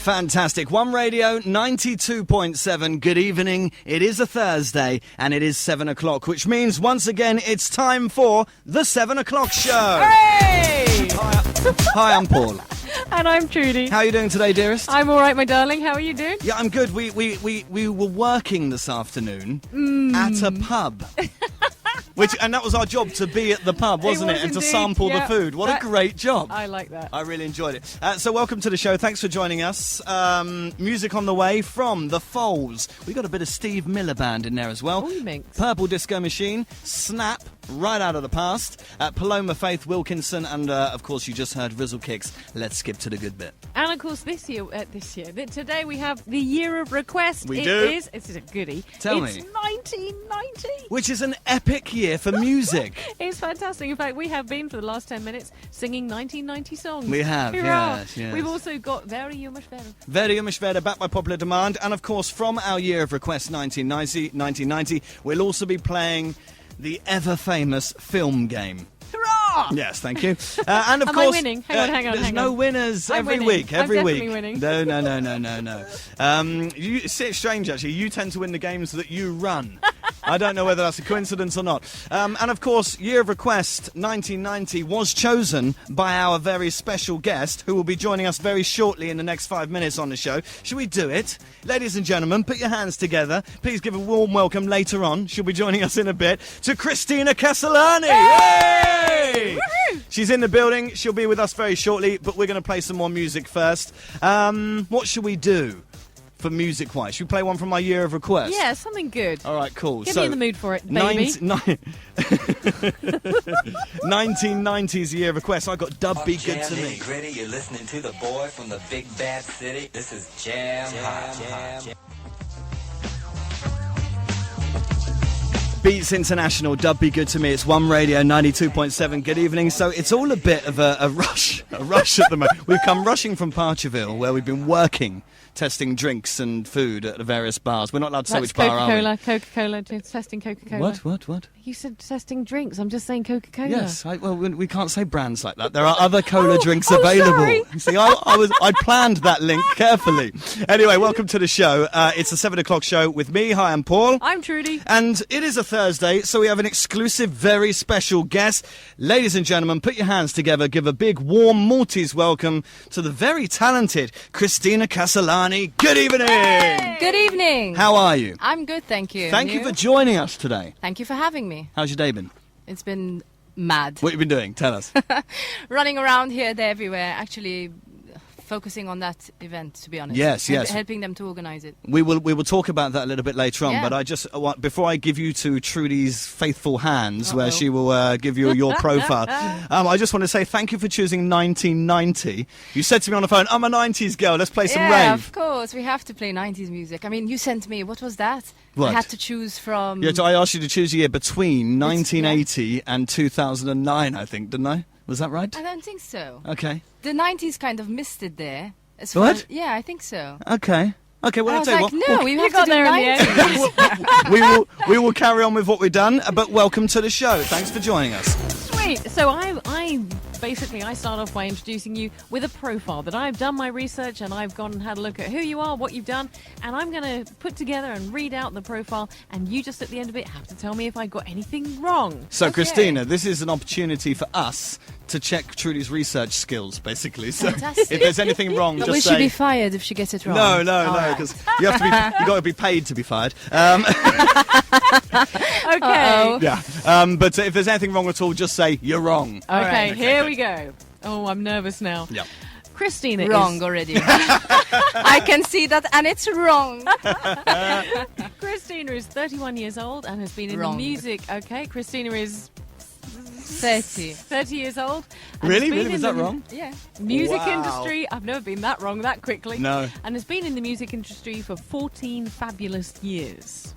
Fantastic. One Radio, 92.7. Good evening. It is a Thursday and it is 7 o'clock, which means once again it's time for the 7 o'clock show. Hey! Hi, I'm Paul. And I'm Trudy. How are you doing today, dearest? I'm all right, my darling. How are you doing? Yeah, I'm good. We were working this afternoon at a pub. And that was our job, to be at the pub, wasn't it? And to indeed, sample the yeah. food. What a great job. I like that. I really enjoyed it. So welcome to the show. Thanks for joining us. Music on the way from The Foals. We got a bit of Steve Miller Band in there as well. Oh, minx. Purple Disco Machine. Snap. Right out of the past. Paloma Faith Wilkinson. And, of course, you just heard Rizzle Kicks. Let's skip to the good bit. And, of course, today we have the Year of Request. We do. It's a goodie. Tell me. It's 1990. Which is an epic year for music. It's fantastic. In fact, we have been, for the last 10 minutes, singing 1990 songs. We have, Hurrah. yes. We've also got Very Much Better. Very much better, backed by popular demand. And, of course, from our Year of Request 1990, we'll also be playing the ever-famous film game. Hurrah! Yes, thank you. And, of Am course... I winning? Hang on. There's no winners I'm every winning. week. Every I'm week. definitely winning. No. It's strange, actually. You tend to win the games that you run. I don't know whether that's a coincidence or not. And, of course, Year of Request 1990 was chosen by our very special guest, who will be joining us very shortly in the next 5 minutes on the show. Should we do it? Ladies and gentlemen, put your hands together. Please give a warm welcome later on. She'll be joining us in a bit to Kristina Casolani. Yay! She's in the building. She'll be with us very shortly, but we're going to play some more music first. What should we do for music-wise? Should we play one from my Year of Request? Yeah, something good. All right, cool. Get me in the mood for it, baby. 1990s Year of Request. I got Dub Be Good to Me. Gritty, you're listening to the boy from the big bad city. This is Jam Hot. Beats International, Dub Be Good to Me. It's One Radio 92.7. Good evening. So it's all a bit of a rush at the moment. We've come rushing from Parcherville, where we've been working, testing drinks and food at the various bars. We're not allowed to say which bar, are we? Coca-Cola, testing Coca-Cola. What? You said testing drinks. I'm just saying Coca-Cola. Yes, we can't say brands like that. There are other cola drinks available. Sorry. See, I planned that link carefully. Anyway, welcome to the show. It's a 7 o'clock show with me. Hi, I'm Paul. I'm Trudy. And it is a Thursday, so we have an exclusive, very special guest. Ladies and gentlemen, put your hands together. Give a big, warm Maltese welcome to the very talented Kristina Casolani. Good evening. Hey. Good evening. How are you? I'm good, thank you. Thank you for joining us today. Thank you for having me. How's your day been? It's been mad. What have you been doing? Tell us. Running around here, there, everywhere. Actually, focusing on that event, to be honest. Yes. Helping them to organise it. We will talk about that a little bit later on, Yeah. but I just before I give you to Trudy's faithful hands, where she will give you your profile, I just want to say thank you for choosing 1990. You said to me on the phone, I'm a 90s girl, let's play some Yeah, rave. of course. We have to play 90s music. I mean, you sent me, what was that? What? I had to choose from... Yeah, so I asked you to choose a year between 1980 and 2009, I think, didn't I? Was that right? I don't think so. Okay. The 90s kind of missed it there. As What? far- yeah, I think so. Okay, well, I I'll was tell you like, what. no, we have got to do there in the 90s. We will carry on with what we've done, but welcome to the show. Thanks for joining us. Sweet. So I start off by introducing you with a profile that I've done my research and I've gone and had a look at who you are, what you've done, and I'm going to put together and read out the profile, and you just at the end of it have to tell me if I got anything wrong. So, Okay. Kristina, this is an opportunity for us to check Trudy's research skills, basically. So, Fantastic. if there's anything wrong, Will just she say be fired if she gets it wrong? no, All right. because you got to be paid to be fired. Okay. Yeah, but if there's anything wrong at all, just say you're wrong. Okay, right. here we go. Oh, I'm nervous now. Yeah. Kristina Wrong is... already. I can see that, and it's wrong. Kristina is 31 years old and has been in the Wrong. music. Okay, Kristina is 30 years old. And Really? has been Really? in Was that the wrong? Yeah. Music Wow. industry. I've never been that wrong that quickly. No. And has been in the music industry for 14 fabulous years.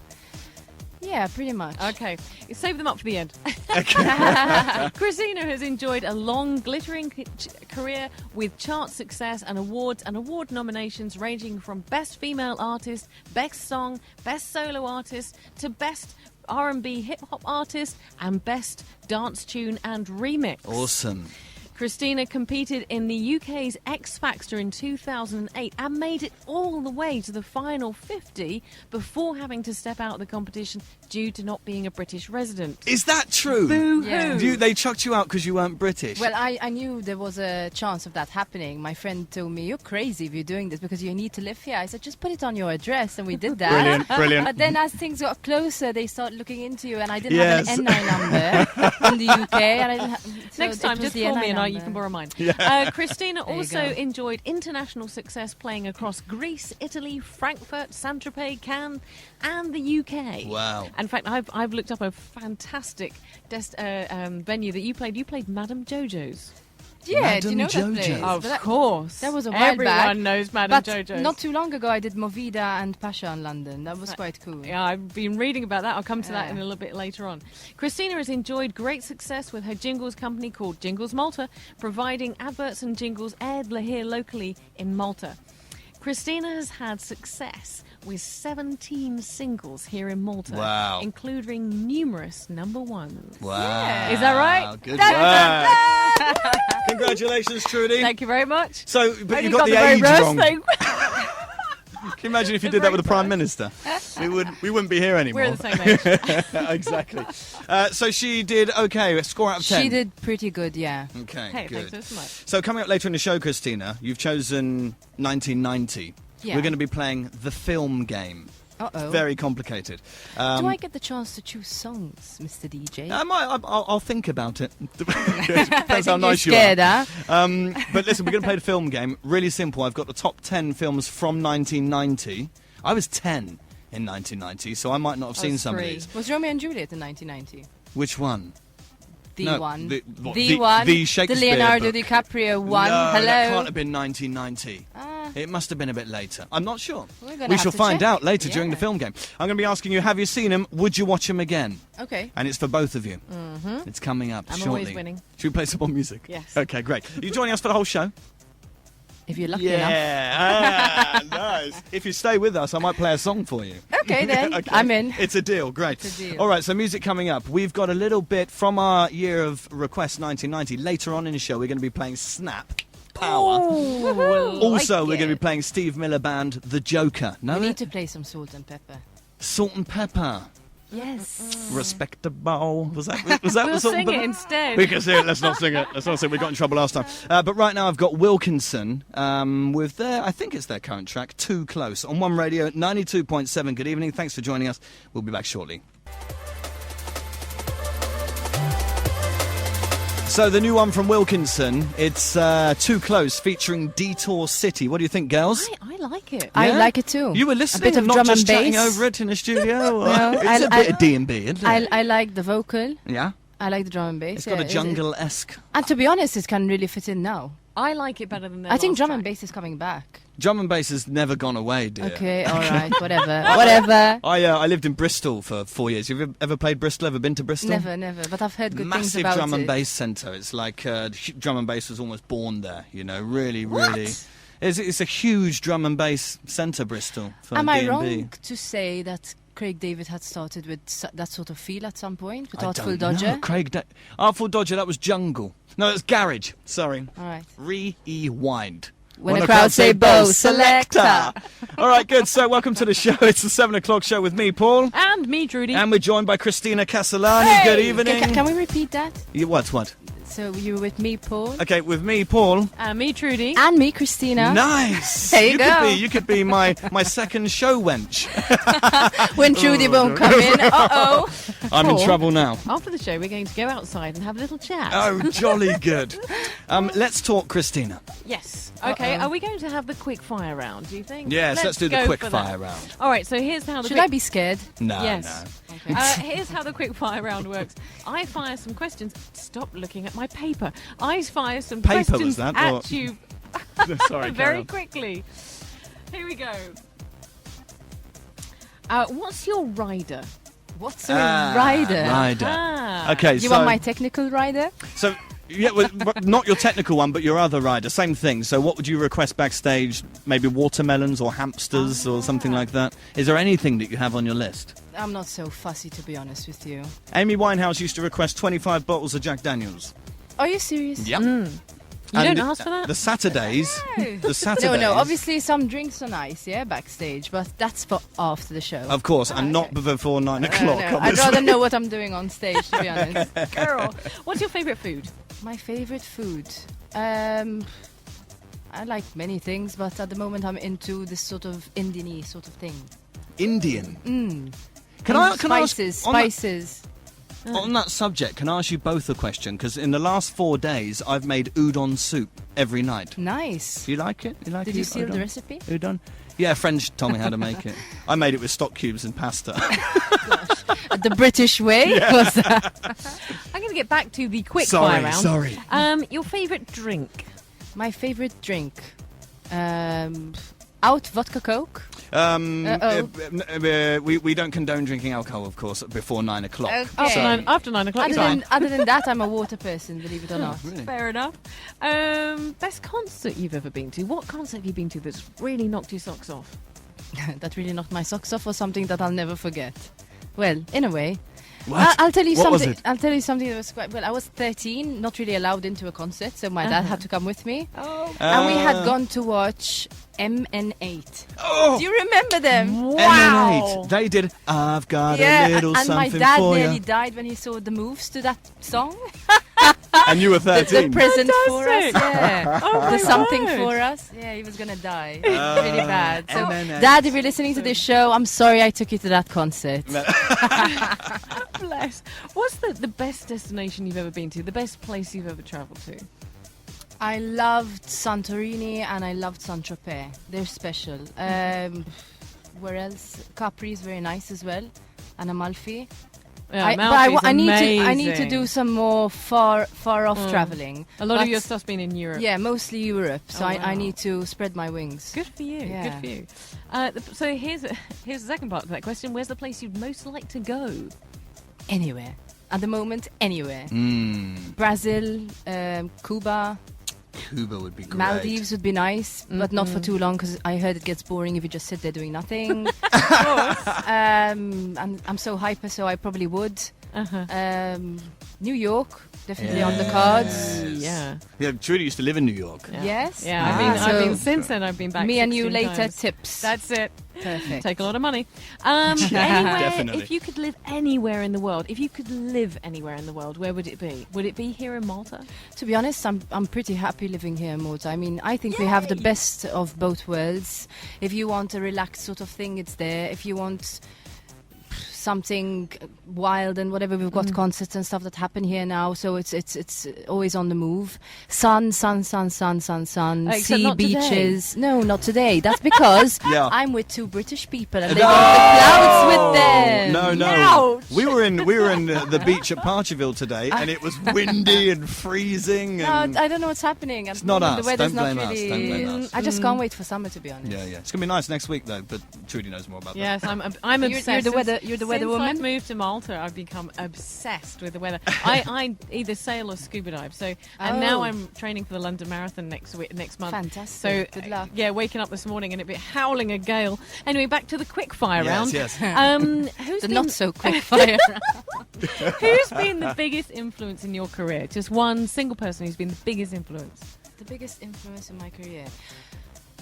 Yeah, pretty much. Okay, save them up for the end. Okay. Kristina has enjoyed a long, glittering career with chart success and awards and award nominations ranging from Best Female Artist, Best Song, Best Solo Artist to Best R&B Hip Hop Artist and Best Dance Tune and Remix. Awesome. Kristina competed in the UK's X Factor in 2008 and made it all the way to the final 50 before having to step out of the competition due to not being a British resident. Is that true? Boo-hoo. Yeah. They chucked you out because you weren't British? Well, I knew there was a chance of that happening. My friend told me, you're crazy if you're doing this because you need to live here. I said, just put it on your address, and we did that. Brilliant. But then as things got closer, they started looking into you, and I didn't Yes. have an NI number in the UK. And I didn't so Next time, it was just the call NI me and you number. can borrow mine. Kristina you also go. enjoyed international success playing across Greece, Italy, Frankfurt, Saint-Tropez, Cannes, and the UK. Wow. In fact, I've looked up a fantastic venue that you played. You played Madame Jojo's. Yeah, do you know Madame that place? Jojo. Of But that- course. that was a while Everyone back. knows Madame But Jojo's. not too long ago, I did Movida and Pasha in London. That was quite cool. Yeah, I've been reading about that. I'll come to that Yeah. in a little bit later on. Kristina has enjoyed great success with her jingles company called Jingles Malta, providing adverts and jingles aired here locally in Malta. Kristina has had success with 17 singles here in Malta, Wow. including numerous number ones. Wow. Yeah. Is that right? Good Da, work. Congratulations, Trudy. Thank you very much. So, but you Only got the very age worst wrong. thing. Can you imagine if you The did that with the very Prime Minister? We wouldn't be here anymore. We're the same age. Exactly. So she did okay. A score out of 10. She did pretty good, yeah. Okay, Hey, good. thanks so much. So coming up later in the show, Kristina, you've chosen 1990. Yeah. We're going to be playing the film game. Uh-oh. Very complicated. Do I get the chance to choose songs, Mr. DJ? I'll think about it. I Depends how think nice you're you scared, are. huh? But listen, we're going to play the film game. Really simple. I've got the top 10 films from 1990. I was 10 in 1990, so I might not have I seen was some of 3. these. Was Romeo and Juliet in 1990? Which one? The No, one. the- what, the the- one. the Shakespeare Leonardo book. DiCaprio one. No, Hello. that can't have been 1990. Ah, It must have been a bit later. I'm not sure. We're gonna We have shall to find check. out later during the Yeah. film game. I'm going to be asking you, have you seen them? Would you watch them again? okay. And it's for both of you. Mm-hmm. It's coming up I'm shortly. always winning. Should we play some more music? Yes. Okay, great. Are you joining us for the whole show? If you're lucky enough. Yeah. Nice. If you stay with us, I might play a song for you. Okay, then. Okay. I'm in. It's a deal. Great. It's a deal. All right, so music coming up. We've got a little bit from our year of request 1990. Later on in the show, we're going to be playing Snap. Power. Also, we're going to be playing Steve Miller Band, The Joker. We No, need to play some Salt and Pepper. Salt and Pepper. Yes. Respectable. Was that We'll the Salt and sing it Pepper? instead. We can sing it. Let's not sing it. Let's not sing it. We got in trouble last time. But right now I've got Wilkinson with their, I think it's their current track, Too Close, on One Radio 92.7. Good evening. Thanks for joining us. We'll be back shortly. So the new one from Wilkinson, it's Too Close, featuring Detour City. What do you think, girls? I like it. I Yeah? like it too. You were listening, A bit of not drum just and chatting bass. over it in the studio. No, It's a bit of D&B, isn't it? I like the vocal. Yeah? I like the drum and bass. It's got yeah, a jungle-esque. And to be honest, it can really fit in now. I like it better than the I think last drum track. and bass is coming back. Drum and bass has never gone away, dear. Okay, all right, whatever. Whatever. I lived in Bristol for 4 years. Have you ever played Bristol? Ever been to Bristol? Never. But I've heard good things Massive about drum and it. bass centre. It's like drum and bass was almost born there. You know, really. It's a huge drum and bass centre, Bristol. For Am I D&B. wrong to say that Craig David had started with that sort of feel at some point with I Artful don't Dodger? know. Artful Dodger. That was jungle. No, that's garage. Sorry. All right. Rewind. When the crowd say Bo Selector. All right, good. So welcome to the show. It's the 7 o'clock show with me, Paul. And me, Trudy. And we're joined by Kristina Casolani. Hey! Good evening. Can we repeat that? What? So you were with me, Paul, Okay, with me, Paul. And me, Trudy. and me, Christina. Nice. There you go. You could be my second show wench. When Trudy won't come in, uh-oh. I'm in Paul. trouble now. After the show, we're going to go outside and have a little chat. Oh, jolly good. Let's talk, Christina. Yes. Okay, Uh-oh. are we going to have the quick fire round, do you think? Yes, let's do the go quick for that. fire round. All right, so here's how the Should quick... I be scared? No, Yes. no. Here's how the quick fire round works. I fire some questions. Stop looking at my paper. I fire some Paper, was questions that, at or- you Sorry, very quickly. Here we go. What's your rider? What's a rider? Rider. Ah. Okay, You so want my technical rider? yeah, well, not your technical one, but your other rider. Same thing. So, what would you request backstage? Maybe watermelons or hamsters or something like that. Is there anything that you have on your list? I'm not so fussy, to be honest with you. Amy Winehouse used to request 25 bottles of Jack Daniels. Are you serious? Yep. You don't ask for that? The Saturdays. The Saturdays. No. Obviously, some drinks are nice, backstage, but that's for after the show. Of course, and not before 9 o'clock. No, I'd rather know what I'm doing on stage, to be honest. Girl, what's your favourite food? My favorite food. I like many things, but at the moment I'm into this sort of Indian-y sort of thing. Indian. Can Spices, I ask, spices. On that subject, can I ask you both a question? Because in the last 4 days, I've made udon soup every night. Nice. Do you like it? Did you steal the recipe? Udon? Yeah, a friend told me how to make it. I made it with stock cubes and pasta. The British way? Was that? I'm going to get back to the quick fire round. Sorry. Your favourite drink? My favorite drink. Out vodka Coke. We don't condone drinking alcohol, of course, before 9 o'clock. Okay. After 9 o'clock, Other than that, I'm a water person, believe it or not. Really? fair enough. Best concert you've ever been to? What concert have you been to that's really knocked your socks off? That really knocked my socks off, or something that I'll never forget. Well, in a way. What? I'll tell you What something. was it? I'll tell you something that was quite well. I was 13, not really allowed into a concert, so my dad had to come with me, and we had gone to watch MN8. Oh! Do you remember them? MN8. They did. I've got a little and my something dad for nearly you. died when he saw the moves to that song. And you were The 13. present for us, Fantastic. Oh my the something word. for us. Yeah, he was gonna die. Really bad. So, MN8. Dad, if you're listening to this show, I'm sorry I took you to that concert. Bless. What's the best destination you've ever been to? The best place you've ever travelled to? I loved Santorini and I loved Saint-Tropez. They're special. Where else? Capri is very nice as well. And Amalfi. Yeah, I need to amazing. do some more far off traveling. A lot of But- your stuff's been in Europe. Yeah, mostly Europe. So Oh, I wow. need to spread my wings. Good for you. Yeah. Good for you. So here's the second part of that question. Where's the place you'd most like to go? Anywhere. At the moment, anywhere. Mm, Brazil, Cuba, Cuba would be great. Maldives would be nice, but not for too long because I heard it gets boring if you just sit there doing nothing. And I'm so hyper, so I probably would. New York, definitely on the cards. Yeah. Yeah, Trudy used to live in New York. Yeah. Yes. Yeah, Ah, I've been so since then. I've been back. me and you 16 later times. tips. That's it. Perfect. Take a lot of money. Anywhere, Definitely. if you could live anywhere in the world, where would it be? Would it be here in Malta? To be honest, I'm pretty happy living here in Malta. I mean, I think we have the best of both worlds. If you want a relaxed sort of thing, it's there. If you want something wild and whatever, we've got concerts and stuff that happen here now, so it's always on the move. Sun, Except sea, not today. beaches. No, not today. That's because Yeah. I'm with two British people and living in the clouds with them. No. Ouch. We were in the beach at Parcherville today, and it was windy and freezing. No, And I don't know what's happening. It's not us. The weather's Don't blame not us. really. Don't blame us. I just can't wait for summer, to be honest. yeah. It's gonna be nice next week though. But Trudy knows more about that. Yes, I'm You're obsessed. the weather- you're the weather Since woman? I've moved to Malta, I've become obsessed with the weather. I either sail or scuba dive. So now Oh. I'm training for the London Marathon next month. Fantastic. So Good luck. Yeah, waking up this morning and it be howling a gale. Anyway, back to the quick fire round. Yes. Who's The been, not so quick fire. who's been the biggest influence in your career? Just one single person who's been the biggest influence. The biggest influence in my career.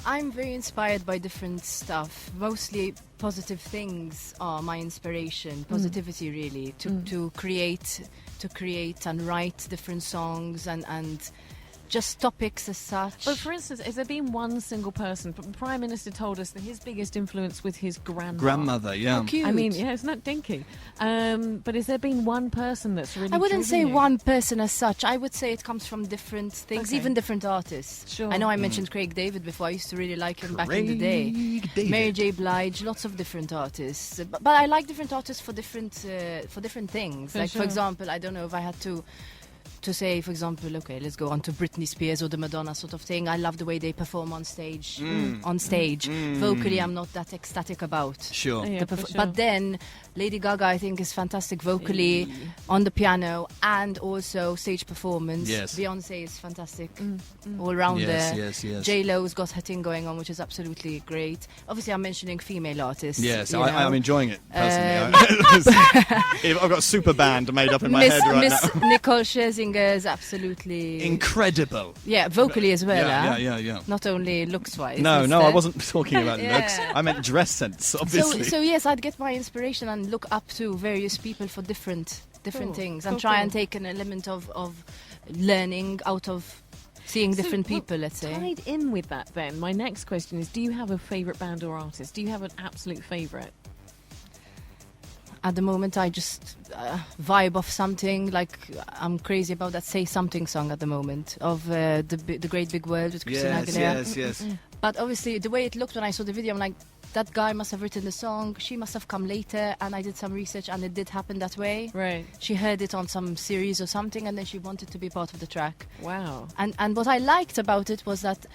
I'm very inspired by different stuff. Mostly positive things are my inspiration. Positivity, really, to create and write different songs and just topics as such. But for instance, has there been one single person? The Prime Minister told us that his biggest influence was his Grandmother, yeah. How cute. I mean, yeah, isn't that dinky? But has there been one person that's really I wouldn't say driven you? one person as such. I would say it comes from different things, Okay. even different artists. Sure. I know I mentioned Craig David before. I used to really like him back in the day. Craig David. Mary J. Blige, lots of different artists. But I like different artists for different things. For Like, sure. for example, I don't know if I had to say, for example, okay, let's go on to Britney Spears or the Madonna sort of thing. I love the way they perform on stage. Vocally, I'm not that ecstatic about. Sure. Yeah, for sure. But then Lady Gaga, I think, is fantastic vocally on the piano and also stage performance. Yes. Beyonce is fantastic all round there. Yes. J-Lo's got her thing going on, which is absolutely great. Obviously, I'm mentioning female artists. Yes, you I'm know. enjoying it personally. I've got a super band made up in my Miss, head right Miss now. Nicole Scherzinger singers, absolutely incredible. Yeah, vocally as well. Yeah. Not only looks-wise. No, it's I wasn't talking about Yeah. looks. I meant dress sense, obviously. So yes, I'd get my inspiration and look up to various people for different things, and try and take an element of learning out of seeing different people, let's say. Tied in with that, then, my next question is: do you have a favourite band or artist? Do you have an absolute favourite? At the moment, I just vibe off something. Like, I'm crazy about that "Say Something" song at the moment of the Great Big World with Kristina Casolani. Yes. But obviously, the way it looked when I saw the video, I'm like, that guy must have written the song. She must have come later, and I did some research, and it did happen that way. Right. She heard it on some series or something, and then she wanted to be part of the track. Wow. And what I liked about it was that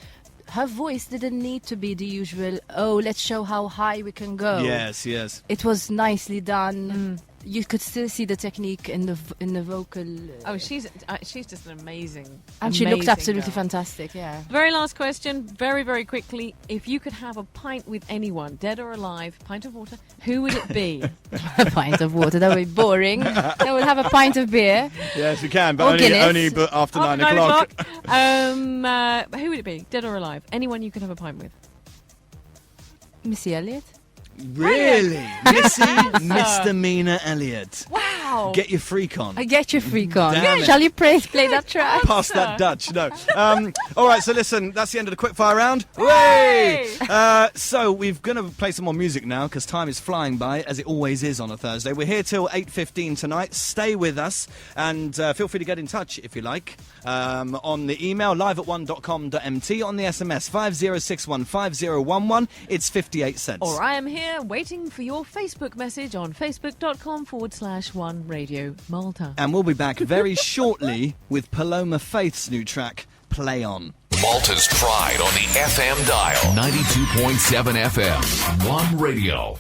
her voice didn't need to be the usual, let's show how high we can go. Yes. It was nicely done. You could still see the technique in the vocal. Oh, she's just an amazing. And she looked amazing absolutely girl. fantastic, yeah. Very last question, very, very quickly. If you could have a pint with anyone, dead or alive, pint of water, who would it be? A pint of water, that would be boring. Then we'll have a pint of beer. Yes, we can, Or but Guinness. only but after 9 o'clock. Who would it be, dead or alive? Anyone you could have a pint with. Missy Elliott. Really? Missy Misdemeanor Elliott. Wow. Get your freak on. I get your freak on. Damn it. Shall you play that track? Pass that Dutch. No. All right, so listen, that's the end of the quickfire round. Hooray! So we're going to play some more music now because time is flying by, as it always is on a Thursday. We're here till 8:15 tonight. Stay with us and feel free to get in touch if you like. On the email, live@1.com.mt, on the SMS, 50615011. It's 58 cents. Or I am here waiting for your Facebook message on facebook.com/One Radio Malta. And we'll be back very shortly with Paloma Faith's new track, Play On. Malta's pride on the FM dial. 92.7 FM. One Radio.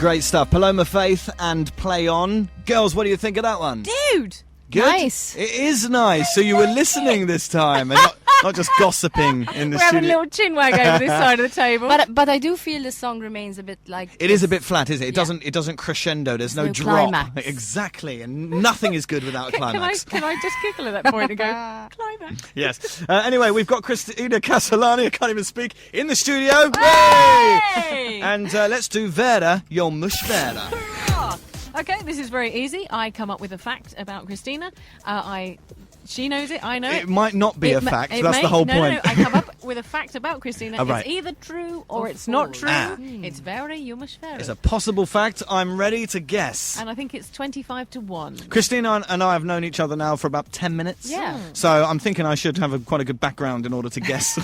Great stuff. Paloma Faith and Play On. Girls, what do you think of that one? Dude! Good? Nice. It is nice. So you were listening this time and not just gossiping in the We're having a studio. little chinwag over this side of the table. But I do feel the song remains a bit like... It is a bit flat, isn't it? Yeah. It doesn't crescendo. There's no no drop. climax. Exactly. And nothing is good without a climax. Can I just giggle at that point and go, climax? Yes. Anyway, we've got Kristina Casolani, I can't even speak, in the studio. Hey! And let's do Vera, your mush Vera. Okay, this is very easy. I come up with a fact about Kristina. She knows it, I know it. It might not be a fact. That's the whole no, point. No, I come up with a fact about Kristina. Oh, right. It's either true or it's not true. Ah. It's very Yumash It's a possible fact. I'm ready to guess. And I think it's 25-1. Kristina and I have known each other now for about 10 minutes. Yeah. So I'm thinking I should have quite a good background in order to guess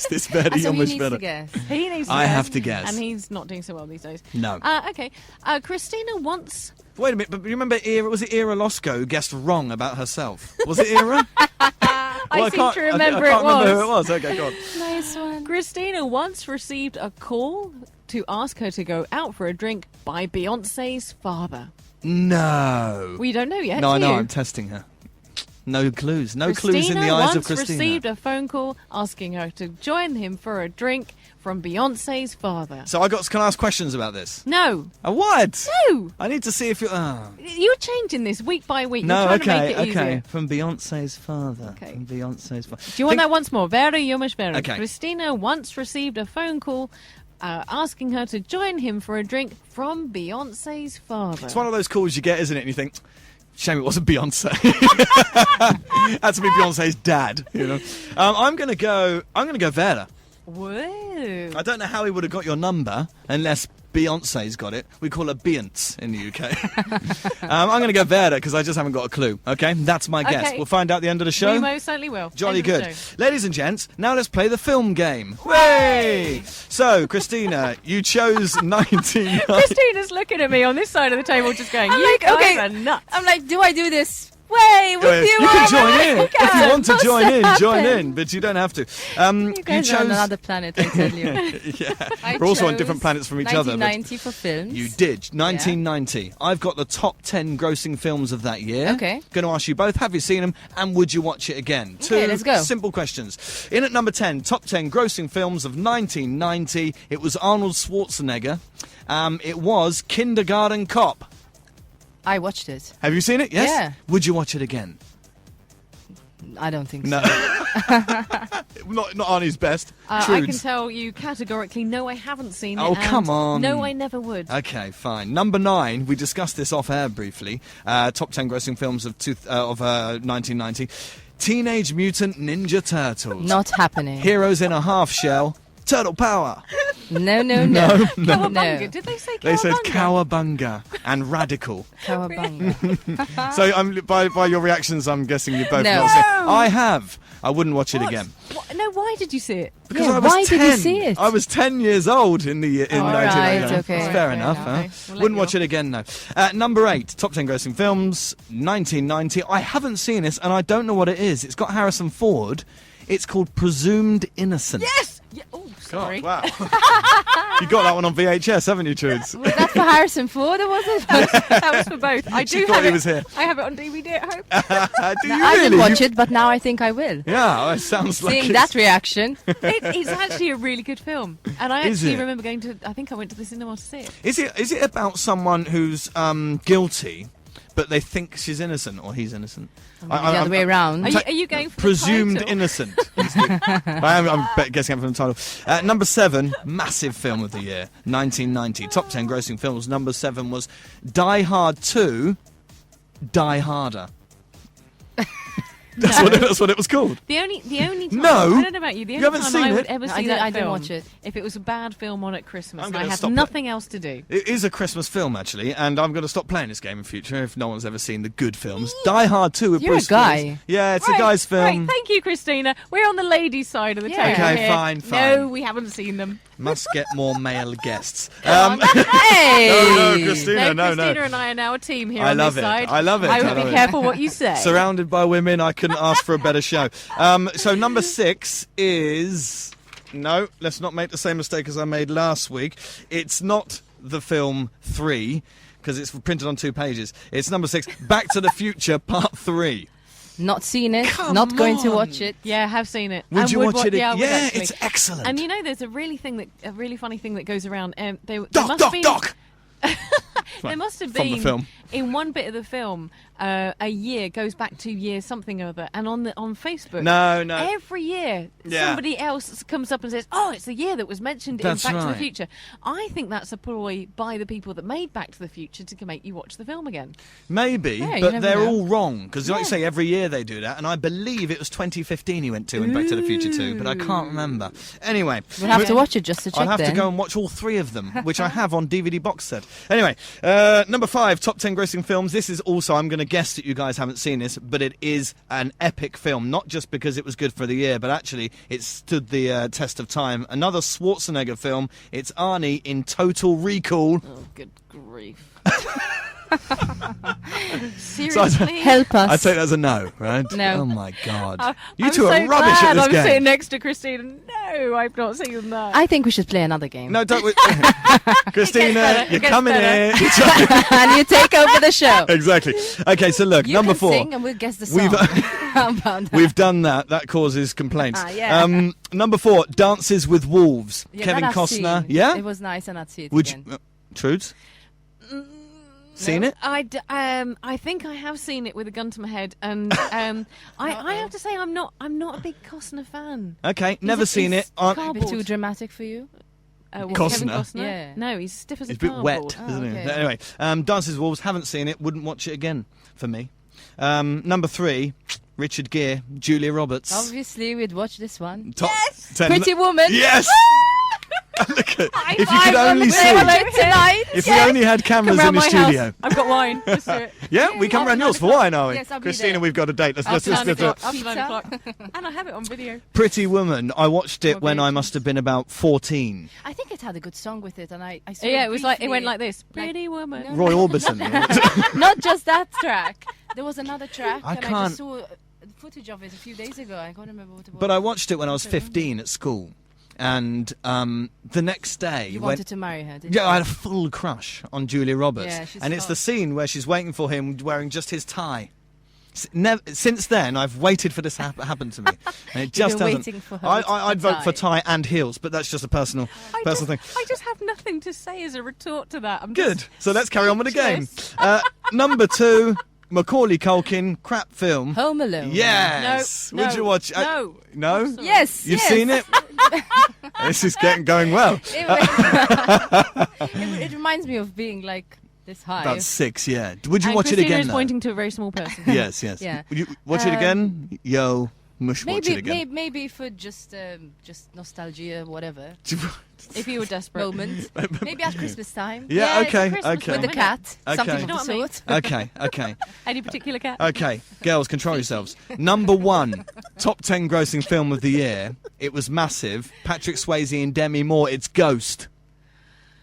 this Vera, So your he mush needs Vera. to guess. He needs to I guess, have to guess. And he's not doing so well these days. No. Okay. Kristina once... Wait a minute, but you remember was it Ira Losco who guessed wrong about herself? Was it Ira? I seem to remember I can't it was. remember who it was. Okay, go on. Nice one. Kristina once received a call to ask her to go out for a drink by Beyonce's father. No. We don't know yet, No, I do know. you? I'm testing her. No clues. No clues in the Kristina eyes of once Kristina. received a phone call asking her to join him for a drink from Beyonce's father. So can I ask questions about this? No. What? No. I need to see if you. You're changing this week by week. No, You're trying to okay, make it okay. easier. From Beyonce's father. Okay. From Beyonce's father. Do you want that once more? Vera Yumash Vera. Okay. Kristina once received a phone call asking her to join him for a drink from Beyonce's father. It's one of those calls you get, isn't it? And you think, shame it wasn't Beyonce. Had to be Beyonce's dad. You know. I'm gonna go Vera. Whoa. I don't know how he would have got your number unless Beyonce's got it. We call her Beyonce in the UK. I'm going to go Vera because I just haven't got a clue. Okay, that's my guess. Okay. We'll find out at the end of the show. We most certainly will. Jolly End of the good. show. Ladies and gents, now let's play the film game. Hooray! So, Kristina, you chose 1990. Christina's looking at me on this side of the table just going, I'm you like, guys okay. are nuts. I'm like, do I do this way with you. You can join in. If you want to What's join in, join happened? in, but you don't have to. You guys are on another planet, I tell you. Yeah. We're also on different planets from each other. but 1990 for films. You did. 1990. I've got the top 10 grossing films of that year. Okay. Going to ask you both, have you seen them and would you watch it again? Okay, let's go. Simple questions. In at number 10, top 10 grossing films of 1990. It was Arnold Schwarzenegger. It was Kindergarten Cop. I watched it. Have you seen it? Yes? Yeah. Would you watch it again? I don't think No. so. not Arnie's best. I can Trudes. tell you categorically, no, I haven't seen it. Oh, and come on. No, I never would. Okay, fine. Number 9, we discussed this off air briefly. Top 10 grossing films of 1990. Teenage Mutant Ninja Turtles. Not happening. Heroes in a Half Shell. Turtle Power. No. Cowabunga. Did they say cowabunga? They said Cowabunga and Radical. Cowabunga. So by your reactions, I'm guessing you both No. not seen. I have. I wouldn't watch it What? again. No, why did you see it? Because Yeah, I was why 10. did you see it? I was 10 years old in 1999. right, okay. It's fair Fair enough. enough. Huh? Okay, we'll let Wouldn't you watch off. it again, no. Number 8, top 10 grossing films, 1990. I haven't seen this, and I don't know what it is. It's got Harrison Ford. It's called Presumed Innocent. Yes! Yeah. Oh, sorry. Wow. You got that one on VHS, haven't you, Trudes? Was that for Harrison Ford or was it? That was for both. I She do thought have he it. was here. I have it on DVD at home. Do No, you I really? didn't watch it, but now I think I will. Yeah, it sounds like Seeing it's- that reaction. It's actually a really good film, and I Is actually it? remember going to. I think I went to the cinema to see it. Is it about someone who's guilty, but they think she's innocent or he's innocent? The other way around. Are you going for Presumed the title? innocent. I'm guessing from the title. Number 7, massive film of the year, 1990. Top 10 grossing films. Number 7 was Die Hard 2, Die Harder. That's what it was called. The only time, No. I don't know about you. The You only haven't time seen I it? would ever No, see that I didn't film, watch it. if it was a bad film on at Christmas, I'm and gonna I had stop it. nothing else to do. It is a Christmas film, actually, and I'm going to stop playing this game in future if no one's ever seen the good films. Die Hard 2 with You're a Bruce guy. Willis. Yeah, it's a guy's film. Right, thank you, Christina. We're on the ladies' side of the Yeah. table Okay, here. fine. No, we haven't seen them. Must get more male guests. Hey! No, Christina, no. Christina and I are now a team here I on love this it. side. I love it. I I would love be it. careful what you say. Surrounded by women, I couldn't ask for a better show. So number 6 is... No, let's not make the same mistake as I made last week. It's not the film 3, because it's printed on 2 pages. It's number 6, Back to the Future Part 3. Not seen it. Come not going to on. watch it. Yeah, I have seen it. Would And you watch it? Yeah, I would actually. It's excellent. And you know, there's a really funny thing that goes around. There Doc, must Doc, be, Doc! There must have From the been film. in one bit of the film a year goes back 2 years something or other, and on Facebook No. every year Yeah. somebody else comes up and says, "Oh, it's the year that was mentioned That's in Back to right. the Future." I think that's a ploy by the people that made Back to the Future to make you watch the film again. Maybe, Yeah, you but never they're know. all wrong. Because like you say, every year they do that. And I believe it was 2015 he went to in Back to the Future 2, but I can't remember. Anyway. We'll have to watch it just to check I'll have then. to go and watch all 3 of them, which I have on DVD box set. Anyway, number 5, top 10 grossing films. This is also, I'm going to guess that you guys haven't seen this, but it is an epic film. Not just because it was good for the year, but actually it stood the test of time. Another Schwarzenegger film. It's Arnie in Total Recall. Oh, good grief! So Seriously. Help us. I take that as a no, right? No. Oh my God. You I'm two are so rubbish glad at this I'm game. sitting next to Christina. No, I've not seen that. I think we should play another game. No, don't. Christina, better, you're it gets coming better. here. And you take over the show. Exactly. Okay, so look, You number can 4. sing and we'll guess the song. We've How about that? we've done that. That causes complaints. Yeah. Number 4, Dances with Wolves. Yeah, Kevin that I've Costner. seen. Yeah. It was nice and I'd see it Would again. you, Trudes? Seen No, it? I think I have seen it with a gun to my head, and I have to say I'm not a big Costner fan. Okay, never seen it. Cardboard. A bit too dramatic for you? Kevin Costner? Costner? Yeah. No, he's stiff as It's a a bit wet, cardboard. isn't okay. it? Anyway, Dances with Wolves. Haven't seen it. Wouldn't watch it again for me. Number 3, Richard Gere, Julia Roberts. Obviously, we'd watch this one. Top 10. Pretty Woman. Yes. Look at, if you five could on only the see. table. tonight. If we only had cameras Come in round the my studio. house. I've got wine. Just do it. Yeah, we come After round 9 yours for o'clock. wine, are we? Yes, I'll be Christina, there. we've got a date. Let's After 9 do o'clock. it. After 9 Pizza. o'clock. And I have it on video. Pretty Woman. I watched it when I Motivation. must have been about 14. I think it had a good song with it, and I saw Yeah, it was like it briefly- went like this. Like- Pretty woman. Roy Orbison. Not just that track. There was another track, I and I can't- just saw footage of it a few days ago. I can't remember what it was. But I watched it when I was 15 at school. And the next day... You when- wanted to marry her, didn't Yeah, you? I had a full crush on Julia Roberts. Yeah, she's and it's hot. the scene where she's waiting for him wearing just his tie. Since then, I've waited for this to happen to me. And it just been hasn't. waiting for her I'd to vote for tie. tie and heels, but that's just a personal thing. I just have nothing to say as a retort to that. I'm Good. just So let's carry on with the game. speechless. Number 2, Macaulay Culkin, crap film. Home Alone. Yes. No, Would no, you watch? no. No? I'm sorry. Yes. You've yes. seen it? This is going well. It reminds me of being like this high. About 6, yeah. Would you And watch Christina it again, is though? pointing to a very small person. Yes. Yeah. Would you watch it again? Yo, mush watch it again. Maybe for just nostalgia, whatever If you were desperate. moment. Maybe at Christmas time. Yeah, it's a okay, Christmas okay. With the Why cat. Okay. Something You of know the what I mean? sort. Okay. Any particular cat? Okay, girls, control yourselves. Number 1, top 10 grossing film of the year. It was massive. Patrick Swayze and Demi Moore. It's Ghost.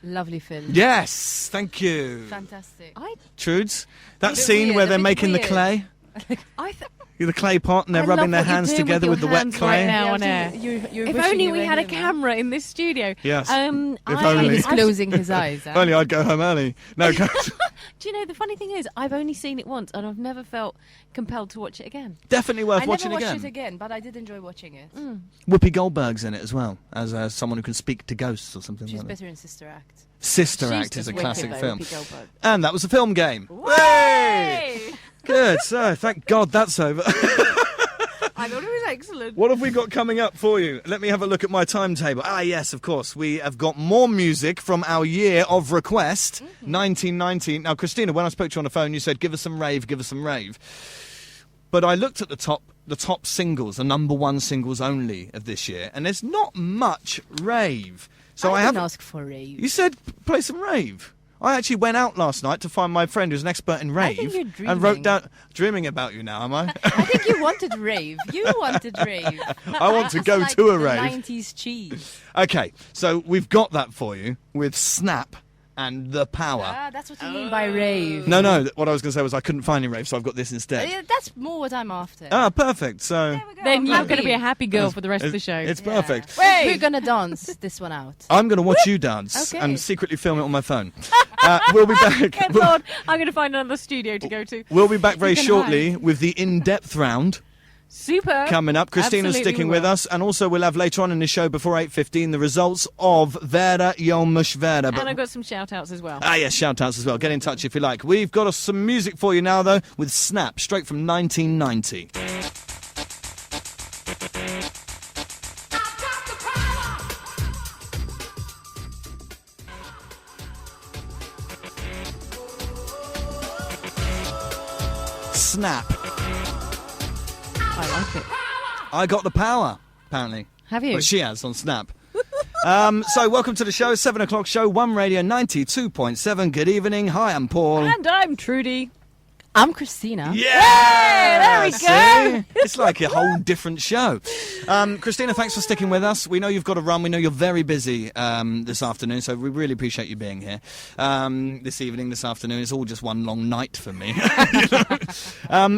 Lovely film. Yes, thank you. Fantastic. Trudes, that A bit scene weird, where a they're bit making the weird. clay, I the clay pot, and they're I rubbing love their what you're hands doing together with with the your wet hands clay. right now on air. You're If wishing only you we were had a him. camera in this studio. Yes. If I- only. He's I've- closing his eyes. If only I'd go home early. No, go. Do you know, the funny thing is, I've only seen it once and I've never felt compelled to watch it again. Definitely worth I watching never watched again. it again, but I did enjoy watching it. Whoopi Goldberg's in it as well, as someone who can speak to ghosts or something She's like that. better in Sister Act. Sister She's Act is just a wicked, classic though, film. Whoopi Goldberg. And that was the film game. Hey! Good, so thank God that's over. I thought it was excellent. What have we got coming up for you? Let me have a look at my timetable. Ah, yes, of course. We have got more music from our year of request, 1990. Now, Christina, when I spoke to you on the phone, you said, give us some rave, give us some rave. But I looked at the top singles, the number 1 singles only of this year, and there's not much rave. So I didn't haven't. ask for rave. You said play some rave. I actually went out last night to find my friend who's an expert in rave, think you're and wrote dreaming. down dreaming about you now. Am I? I think you wanted rave. You wanted rave. I want to It's go like to a the rave. 90s cheese. Okay, so we've got that for you with Snap and The Power. Ah, that's what you mean by rave. No, what I was going to say was I couldn't find any rave, so I've got this instead. That's more what I'm after. Ah, perfect. So Then you're happy. going to be a happy girl for the rest of the show. it's perfect. We're gonna dance this one out. I'm going to watch you dance Okay. and secretly film it on my phone. We'll be back. Good Lord, I'm going to find another studio to go to. We'll be back very You can shortly hide. with the in-depth round. Super. Coming up, Christina's Absolutely sticking we with will. us, and also we'll have later on in the show before 8:15 the results of Vera Jomush Vera. And I've got some shout outs as well. Ah, yes, shout-outs as well. Get in touch if you like. We've got some music for you now, though, with Snap, straight from 1990. Snap. I like it. I got the power, apparently. Have you? Well, she has on Snap. So welcome to the show, 7 o'clock show, One Radio 92.7. Good evening. Hi, I'm Paul. And I'm Trudy. I'm Christina. Yeah! there we go. See? It's like a whole different show. Christina, thanks for sticking with us. We know you've got to run. We know you're very busy this afternoon, so we really appreciate you being here. This evening, this afternoon, it's all just one long night for me.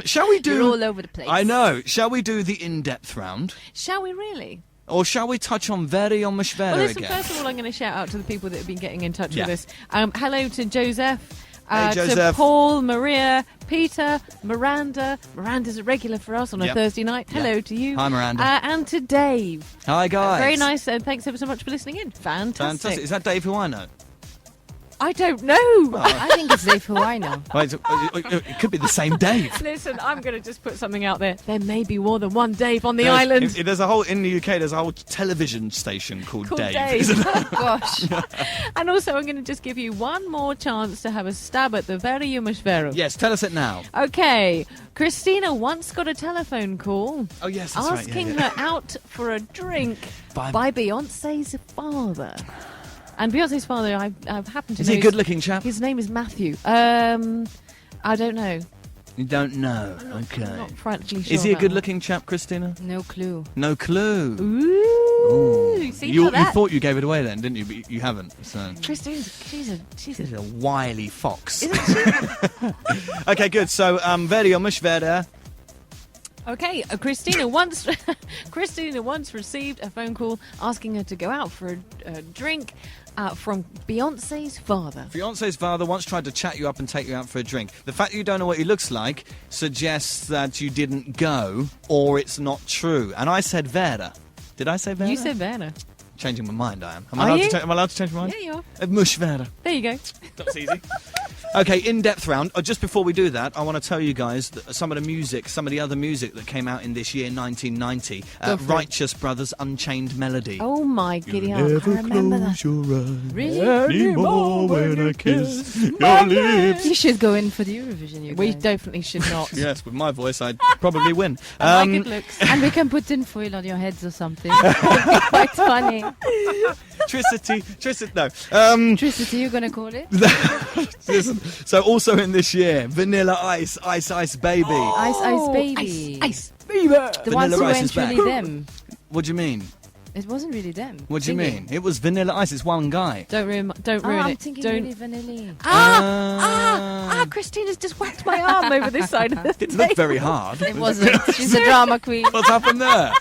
Shall we do... You're all over the place. I know. Shall we do the in-depth round? Shall we really? Or shall we touch on Very on Mishvera Well, listen, again? first of all, I'm going to shout out to the people that have been getting in touch Yeah. with us. Hello to Joseph. Hey, To Joseph. Paul, Maria, Peter, Miranda. Miranda's a regular for us on a Yep. Thursday night. Yeah. Hello to you. Hi, Miranda. And to Dave. Hi, guys. Very nice. Thanks ever so much for listening in. Fantastic. Is that Dave who I know? I don't know. I think it's Dave who I know. Wait, it could be the same Dave. Listen, I'm going to just put something out there. There may be more than one Dave on the There's- island. There's a whole in the UK. There's a whole television station called Dave. Dave. Gosh. And also, I'm going to just give you one more chance to have a stab at the very Yumashveru. Yes, tell us it now. Okay, Christina once got a telephone call Oh yes, that's right. asking Yeah, yeah. her out for a drink By- by Beyonce's father. And Beyonce's father, I've happened to Is know. he a good-looking chap? His name is Matthew. I don't know. You don't know. I'm Okay. not practically sure. Is he a about good-looking chap, Christina? No clue. No clue. that. Ooh. Ooh, see You that? thought you gave it away then, didn't you? But you haven't. So. Christine, she's a A wily fox. Okay, good. So, Verdi or Mush Verdi? Okay, Christina once received a phone call asking her to go out for a drink from Beyonce's father. Beyonce's father once tried to chat you up and take you out for a drink. The fact that you don't know what he looks like suggests that you didn't go, or it's not true. And I said Verdi. Did I say Verdi? You said Werner. Changing my mind, I am. Are you? Am I allowed to change my mind? Yeah, you are. Mush Verdi. There you go. That's easy. Okay, in-depth round. Just before we do that, I want to tell you guys that some of the other music that came out in this year, 1990. Righteous Brothers' Unchained Melody. Oh my giddy aunt, I remember that. Your eyes Really? anymore when I kiss your lips. You should go in for the Eurovision, you We guys. definitely should not. Yes, with my voice, I'd probably win. My good looks. And we can put tinfoil on your heads or something. It'd be quite funny. Tricity, no. Tricity, you're going to call it? Listen, so also in this year, Vanilla Ice, Ice Ice Baby. Ice Ice Baby. Ice, baby. The ones Vanilla who Ice weren't is back. really them. What do you mean? It wasn't really them. What do you singing. mean? It was Vanilla Ice. It's one guy. Don't ruin I'm it. thinking Don't. really vanilla. Christina's just whacked my arm over this side of the It looked very hard. It wasn't. She's a drama queen. What's happened there?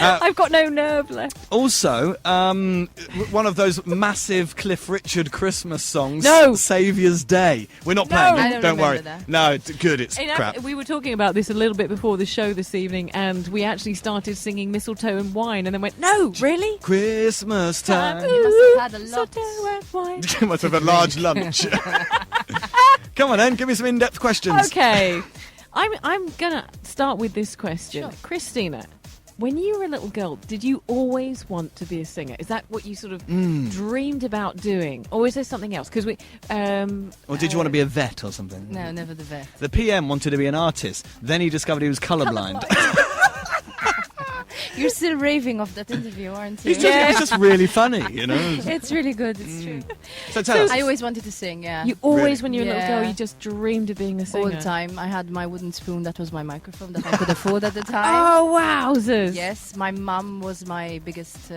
I've got no nerve left. Also, one of those massive Cliff Richard Christmas songs, No. Saviour's Day. We're not playing I it, don't worry. remember that. No, it's good, it's crap. We were talking about this a little bit before the show this evening, and we actually started singing Mistletoe and Wine, and then went, no, really? Christmas time. You must have had a lot. Mistletoe and Wine. You must have a large lunch. Come on then, give me some in-depth questions. Okay. I'm going to start with this question. Sure. Christina, when you were a little girl, did you always want to be a singer? Is that what you sort of dreamed about doing? Or is there something else? Because Or did you want to be a vet or something? No, never the vet. The PM wanted to be an artist. Then he discovered he was colourblind. You're still raving off that interview, aren't you? It's just really funny, you know. It's really good. It's true. So tell us. I always wanted to sing, yeah. you always, Really? when you were a little Yeah. girl, you just dreamed of being a singer? All the time. I had my wooden spoon. That was my microphone that I could afford at the time. Oh, wowzers. Yes, my mum was my biggest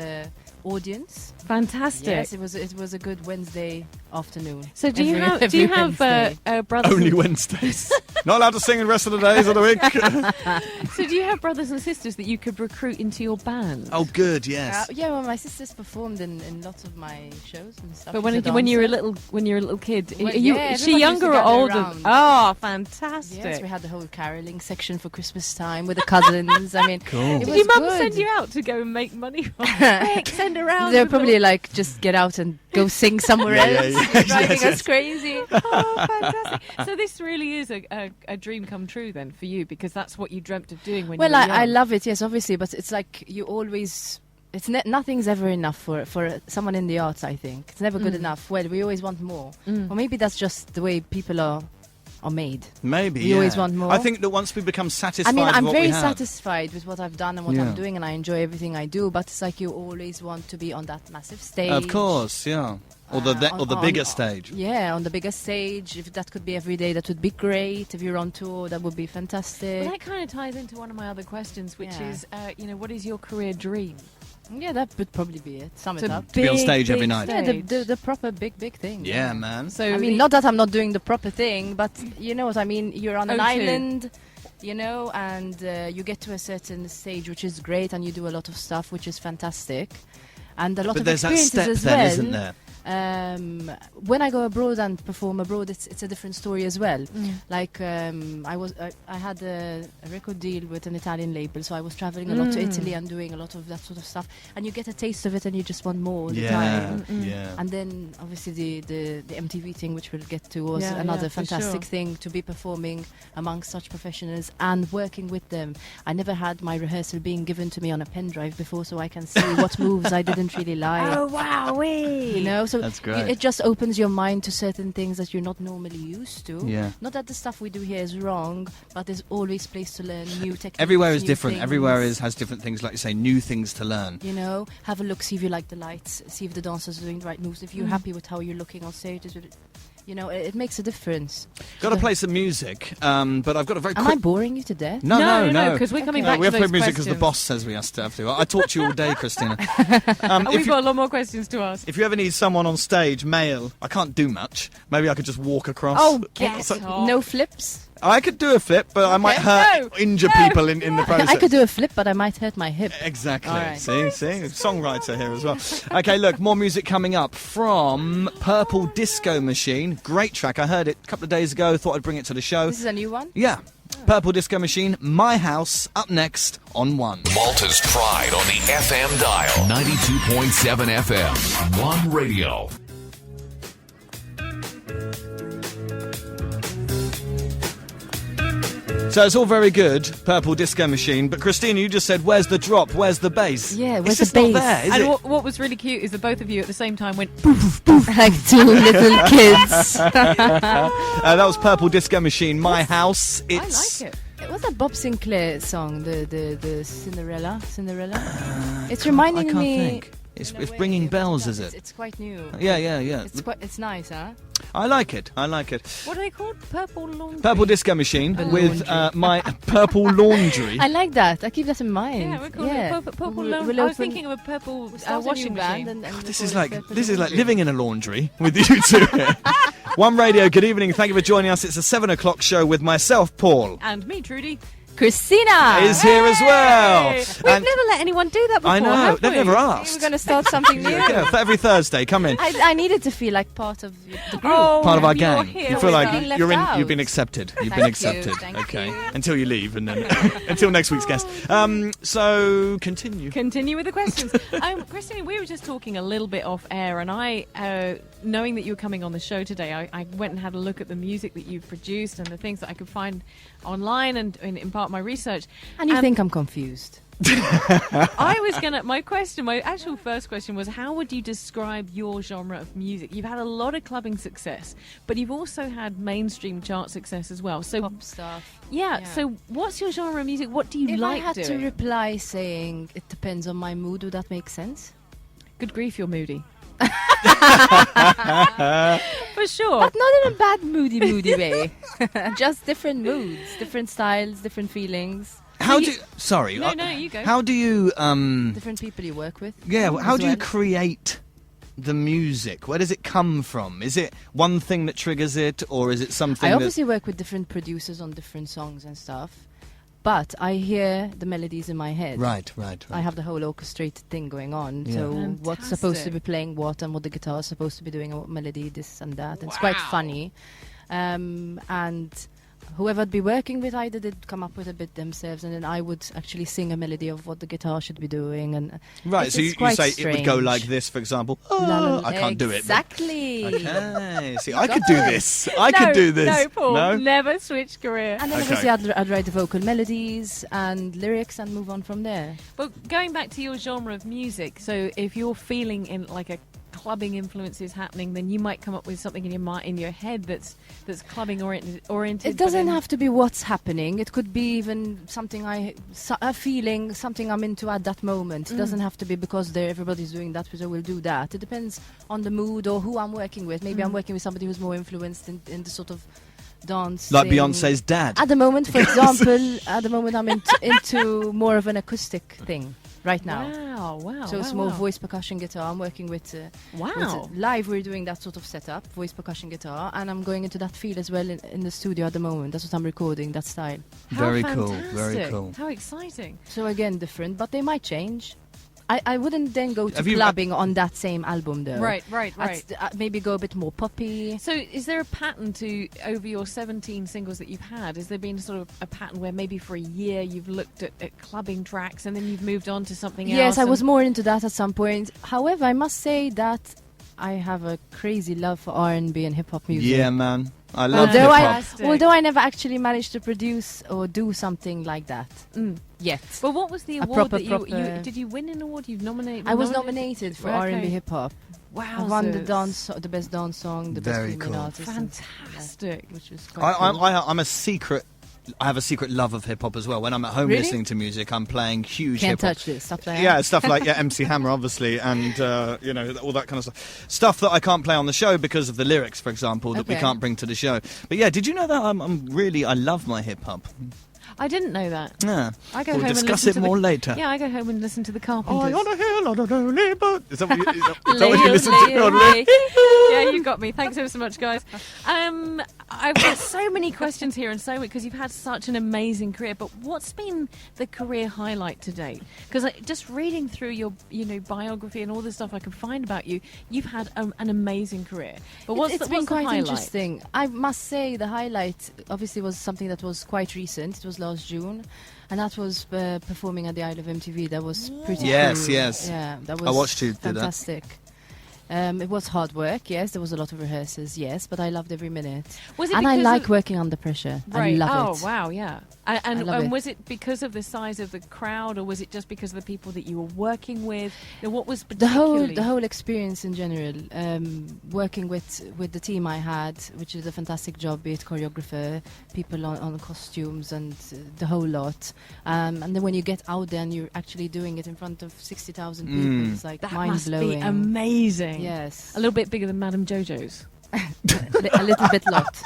audience. Fantastic. Yes, it was a good Wednesday afternoon. So do you Every have Wednesday. brothers? Only Wednesdays. Not allowed to sing the rest of the days of the week. So do you have brothers and sisters that you could recruit into your band? Oh, good, yes. Yeah, well, my sisters performed in lots of my shows and stuff. But She's a when you were a dancer. little kid, Well, are you, yeah, is she everybody younger or used to gather older? around. Oh, fantastic! Yes, we had the whole caroling section for Christmas time with the cousins. I mean, Cool. it Did was your mum good. send you out to go and make money? Quick, send her around. They're with probably like, just get out and go sing somewhere Yeah, else. yeah, yeah. Driving Yes, us yes. crazy. Oh, fantastic! So this really is a dream come true then for you, because that's what you dreamt of doing when Well, you were young. I love it, yes, obviously, but it's like you always. It's nothing's ever enough for someone in the arts. I think it's never good enough. Well, we always want more, or maybe that's just the way people are made. Maybe, You always want more? I think that once we become satisfied I mean, with I'm what very we have, satisfied with what I've done and what Yeah. I'm doing, and I enjoy everything I do. But it's like you always want to be on that massive stage. Of course, yeah. Or the on- bigger on- stage. Yeah, on the bigger stage. If that could be every day, that would be great. If you're on tour, that would be fantastic. Well, that kind of ties into one of my other questions, which Yeah. is, what is your career dream? Yeah, that would probably be it. Sum it It's a up. be on big, stage every big night. Yeah, stage. the proper big thing. Yeah, man. So I mean, not that I'm not doing the proper thing, but you know what I mean. You're on an Oh, true. island, you know, and you get to a certain stage, which is great, and you do a lot of stuff, which is fantastic, and a lot But of there's that experiences step as then, well. isn't there? When I go abroad and perform abroad, it's a different story as well. Like I had a record deal with an Italian label, so I was traveling a lot to Italy and doing a lot of that sort of stuff, and you get a taste of it, and you just want more all the Yeah, time. yeah. And then obviously the MTV thing, which we'll get to, was Yeah, another yeah, for fantastic sure. thing, to be performing amongst such professionals and working with them. I never had my rehearsal being given to me on a pen drive before, so I can see what moves I didn't really like. Oh, wow, You know, so That's great. it just opens your mind to certain things that you're not normally used to. Yeah. Not that the stuff we do here is wrong, but there's always place to learn new techniques. Everywhere is new different. things. Everywhere has different things, like you say, new things to learn. You know, have a look, see if you like the lights, see if the dancers are doing the right moves. If you're happy with how you're looking on stage, You know, it makes a difference. Got to play some music, but I've got a very Am quick... I boring you to death? No, because we're coming No, back we to have to play those music because the questions. boss says we have to. I taught you all day, Kristina. And If we've got a lot more questions to ask. you ever need someone on stage, male, I can't do much. Maybe I could just walk across. Oh, Get So- off. no flips? I could do a flip, but I might injure people in the process. I could do a flip, but I might hurt my hip. Exactly. All right. See, songwriter here as well. Okay, look, more music coming up from Purple Disco Machine. Great track. I heard it a couple of days ago. Thought I'd bring it to the show. This is a new one? Yeah. Purple Disco Machine, My House, up next on One. Malta's pride on the FM dial. 92.7 FM. One Radio. So it's all very good, Purple Disco Machine, but Kristina, you just said, where's the drop? Where's the bass? Yeah, It's where's just the not bass? there, is And it? what was really cute is that both of you at the same time went, Like two little kids. That was Purple Disco Machine, My House. I It's like it. It was a Bob Sinclair song, the Cinderella. It's reminding I can't me. think. It's in a way bringing of bells, that. is it? It's quite new. Yeah. It's nice, huh? I like it. What are they called? Purple Laundry? Purple Disco Machine Purple with Laundry. my Purple Laundry. I like that. I keep that in mind. Yeah, we're calling it purple We'll laundry. I was open- thinking of a purple we'll start a washing new band machine. and This we'll is call it like Purple this is like Laundry. living in a laundry with you two here. One Radio. Good evening. Thank you for joining us. It's a 7:00 show with myself, Paul. And me, Trudy. Kristina Is here as well. Hey! We've And- never let anyone do that before. I know. have They've we? never We're asked. going to start something new. Yeah, for every Thursday, come in. I needed to feel like part of the group. Oh, Part of our you're gang. here You feel with like us. Being left you're in. out. You've been accepted. You've been Thank accepted. you, thank Okay. you. Until you leave, and then until next week's guest. So continue. Continue with the questions. Christine, we were just talking a little bit off air, and I, knowing that you were coming on the show today, I went and had a look at the music that you've produced and the things that I could find online and in part of my research. And you think I'm confused? I was gonna. My actual first question was, how would you describe your genre of music? You've had a lot of clubbing success, but you've also had mainstream chart success as well. So, Pop stuff. yeah. So, what's your genre of music? What do you If like I had doing? to reply saying it depends on my mood, would that make sense? Good grief, you're moody. For sure. But not in a bad moody way. Just different moods, different styles, different feelings, How do? Sorry. No, you go. How do you? different people you work with. Yeah. How as do you well. create the music? Where does it come from? Is it one thing that triggers it, or is it something? I obviously work with different producers on different songs and stuff, but I hear the melodies in my head. Right. I have the whole orchestrated thing going on. Yeah. So what's supposed to Fantastic. be playing what and what the guitar is supposed to be doing, and what melody, this and that. It's quite funny. And whoever I'd be working with either did come up with a bit themselves, and then I would actually sing a melody of what the guitar should be doing. And Right. it's So you quite say it would go strange. like this, for example. La, la, Oh, I can't do it. but- Exactly. Okay. See, I could do this. I could do this. No, Paul. No? Never switch career. And then Okay. obviously I'd write the vocal melodies and lyrics and move on from there. But going back to your genre of music, so if you're feeling in like a clubbing influence is happening, then you might come up with something in your mind, in your head that's clubbing oriented. It doesn't have to be what's happening. It could be even something a feeling, something I'm into at that moment. It doesn't have to be because everybody's doing that, so we'll do that. It depends on the mood or who I'm working with. Maybe I'm working with somebody who's more influenced in the sort of dance. Like Beyonce's dad. At the moment, for example, I'm into more of an acoustic thing right now. Wow. So it's more voice percussion guitar. I'm working with Wow. live. We're doing that sort of setup, voice percussion guitar, and I'm going into that field as well in the studio at the moment. That's what I'm recording, that style. How Very cool. fantastic. Very cool. How exciting. So again, different, but they might change. I wouldn't then go to Have you- clubbing on that same album though. Right. I'd maybe go a bit more poppy. So is there a pattern to, over your 17 singles that you've had, has there been sort of a pattern where maybe for a year you've looked at clubbing tracks and then you've moved on to something else? Yes, I and- was more into that at some point. However, I must say that I have a crazy love for R&B and hip hop music. Yeah, man. I love Although hip I- hop. Fantastic. Although I never actually managed to produce or do something like that yet. But what was the A award proper- that you proper- did you win an award? You've nominated? I was nominated for Okay. R&B hip hop. Wow. I won the the best dance song, the Very best female cool. artist, and Fantastic. which was quite cool. I'm a secret I have a secret love of hip hop as well. When I'm at home Really? listening to music, I'm playing huge Can't hip hop. touch this. Stuff like that. Yeah, stuff like MC Hammer, obviously, and all that kind of stuff. Stuff that I can't play on the show because of the lyrics, for example, that we Okay. can't bring to the show. But yeah, did you know that I love my hip hop? I didn't know that. Yeah, I go we'll home and discuss listen it to more the, later. Yeah, I go home and listen to the Carpenters. I on a hill on a lonely boat. Is that what you listen to? Yeah, you got me. Thanks ever so much, guys. I've got so many questions here, and so because you've had such an amazing career. But what's been the career highlight to date? Because just reading through your, biography and all the stuff I can find about you, you've had an amazing career. But what's It's the, been what's the quite highlight? interesting. I must say the highlight obviously was something that was quite recent. It was last June, and that was performing at the Isle of MTV. That was pretty Yes, cool. yes. Yeah, that was I watched you do that. fantastic. It was hard work, yes. There was a lot of rehearsals, yes, but I loved every minute. Was it And I because like of- working under pressure. Right. I love it. Oh, wow, yeah. And love it. was it because of the size of the crowd, or was it just because of the people that you were working with? What was The particularly... whole experience in general, working with the team I had, which is a fantastic job, be it choreographer, people on costumes, and the whole lot. And then when you get out there and you're actually doing it in front of 60,000 people, it's like That mind must blowing. be amazing. Yes, A little bit bigger than Madame Jojo's. a little bit lot.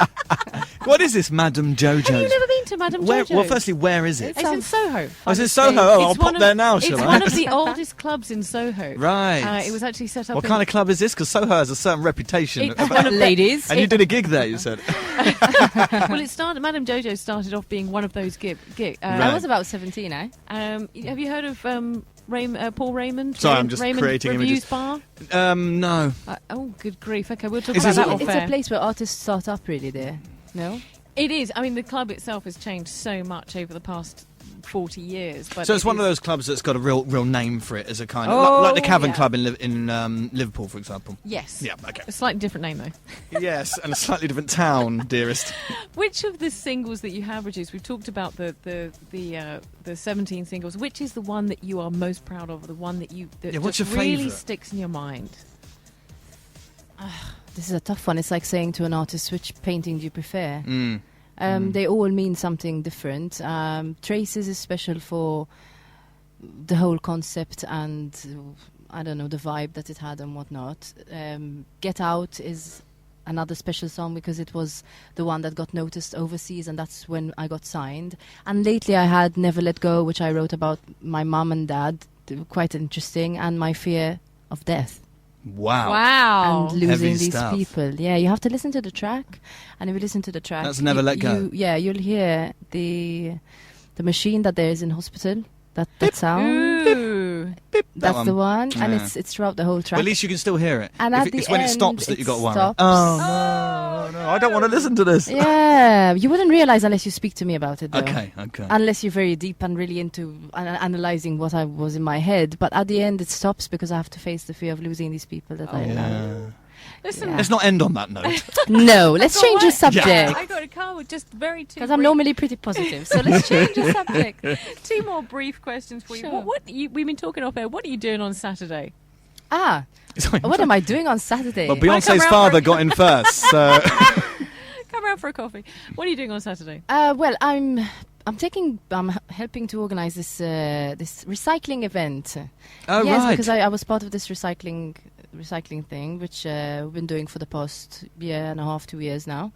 What is this, Madame Jojo's? Have you never been to Madame Where, Jojo's? well, firstly, where is it? It's in Soho. Oh, it's in Soho. Oh, I'll It's one pop of- there now, shall It's I? one of the oldest clubs in Soho. Right. It was actually set up What in... kind of club is this? Because Soho has a certain reputation. It's one of the- Ladies. And you did a gig there, you said. Well, it started... Madame Jojo started off being one of those gig. Right. I was about 17, eh? Have you heard of Paul Raymond? Sorry, I'm just Raymond creating Reviews images. Bar? No. Oh, good grief. Okay, we'll talk Is about it- that off It's air. a place where artists start up really there. No? It is. I mean, the club itself has changed so much over the past 40 years. But So it's it one of is- those clubs that's got a real name for it as a kind of... Oh, like the Cavern yeah. Club in Liverpool, for example. Yes. Yeah, okay. A slightly different name, though. Yes, and a slightly different town, dearest. Which of the singles that you have produced, we've talked about the 17 singles, which is the one that you are most proud of, the one that what's just your really favourite? sticks in your mind? This is a tough one. It's like saying to an artist, which painting do you prefer? Mm. They all mean something different. Traces is special for the whole concept and, I don't know, the vibe that it had and whatnot. Get Out is another special song because it was the one that got noticed overseas, and that's when I got signed. And lately I had Never Let Go, which I wrote about my mum and dad. They were quite interesting, and my fear of death. Wow. Wow. And losing Heavy these stuff. people. Yeah, you have to listen to the track, and if you listen to the track, That's Never Let Go. You'll hear the machine that there is in hospital. That sound. Ooh. That's the one, and Yeah. it's throughout the whole track. Well, at least you can still hear it. And If at it- the it's when it end, stops that it you got to worry. stops. Oh, no, I don't want to listen to this. Yeah, you wouldn't realize unless you speak to me about it, though. Okay. Unless you're very deep and really into analyzing what I was in my head. But at the end, it stops because I have to face the fear of losing these people that I love. Yeah. Listen, Yeah. Let's not end on that note. No, let's change the subject. I got a car with just very two. Because I'm normally pretty positive, so let's change the subject. Two more brief questions for you. Sure. We've been talking off air. What are you doing on Saturday? What am I doing on Saturday? Well, come Beyonce's round father for- got in first, so... Come around for a coffee. What are you doing on Saturday? Well, I'm helping to organize this recycling event. Oh, yes, right. because I was part of this recycling thing, which we've been doing for the past year and a half, 2 years now.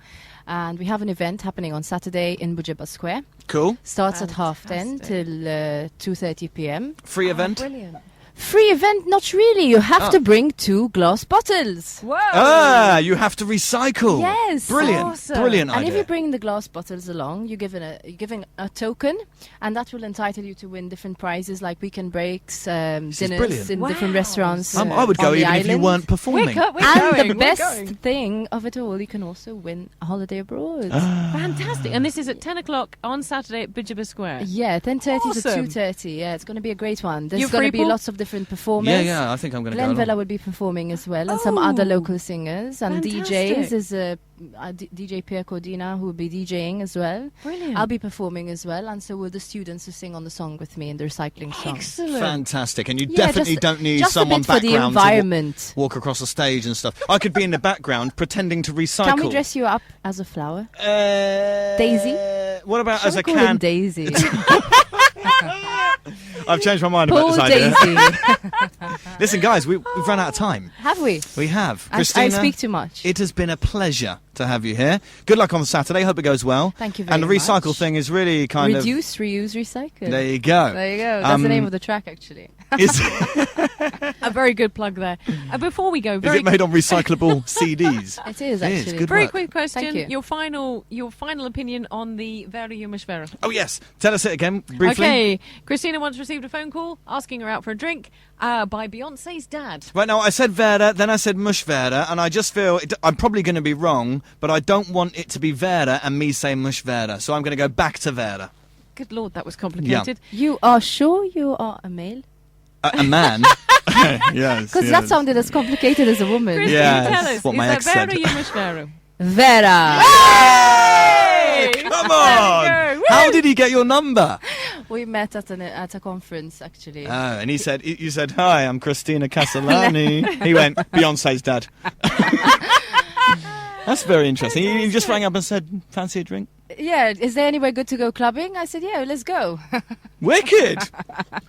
And we have an event happening on Saturday in Bujeba Square. Cool. Starts at 10:30 Fantastic. till 2:30 p.m. Free event. Brilliant. Free event? Not really. You have to bring 2 glass bottles. Whoa. Ah, you have to recycle. Yes. Brilliant. Awesome. Brilliant And idea. if you bring the glass bottles along, you're given a token, and that will entitle you to win different prizes like weekend breaks, is dinners brilliant. in Wow. different restaurants. I would on go the even if you island. weren't performing. We're And going, the we're best going. thing of it all, you can also win a holiday abroad. Fantastic. And this is at 10 o'clock on Saturday at Bujeba Square. Yeah, 10:30 Awesome. to 2:30. Yeah, it's going to be a great one. There's You going to free, be Paul? lots of different performers. Yeah, I think I'm going to go Glenn along. Vella will be performing as well, and some other Oh. local singers and Fantastic. DJs. Is DJ Pierre Cordina who will be DJing as well. Brilliant. I'll be performing as well, and so will the students who sing on the song with me in the recycling song. Excellent. Fantastic. And you Yeah, definitely just- don't need just someone a bit for the background to environment. walk across the stage and stuff. I could be in the background pretending to recycle. Can we dress you up as a flower? Uh, Daisy? What about Shall as we a call him can? Daisy? I've changed my mind about Poor this idea. Daisy. Listen, guys, we've run out of time. Have we? We have. I Christina, speak too much. it has been a pleasure to have you here. Good luck on the Saturday. Hope it goes well. Thank you very And the recycle much. thing is really kind Reduce, reuse, recycle. of... There you go. There you go. That's the name of the track, actually. Is, A very good plug there. Before we go, is very it made on recyclable CDs? It is, It is. actually. Good very work. quick question. Thank you. Your final opinion on the Vera Jumish Vera. Oh, yes. Tell us it again, briefly. Okay, Christina once received a phone call asking her out for a drink by Beyonce's dad. Right now, I said Vera, then I said Mush Vera, and I just feel I'm probably going to be wrong, but I don't want it to be Vera and me say Mush Vera, so I'm going to go back to Vera. Good lord, that was complicated. You are sure you are a male? A man? Yes. Because that sounded as complicated as a woman. Christina, Yeah, tell that's us, what is my that ex Vera said. Jumish Vera? Vera. Hey! Come on! There we go. How did he get your number? We met at a conference, actually. Oh, and he said, you said, hi, I'm Kristina Casolani. He went, Beyonce's dad. That's very interesting. He just rang up and said, fancy a drink? Yeah, is there anywhere good to go clubbing? I said, yeah, let's go. Wicked!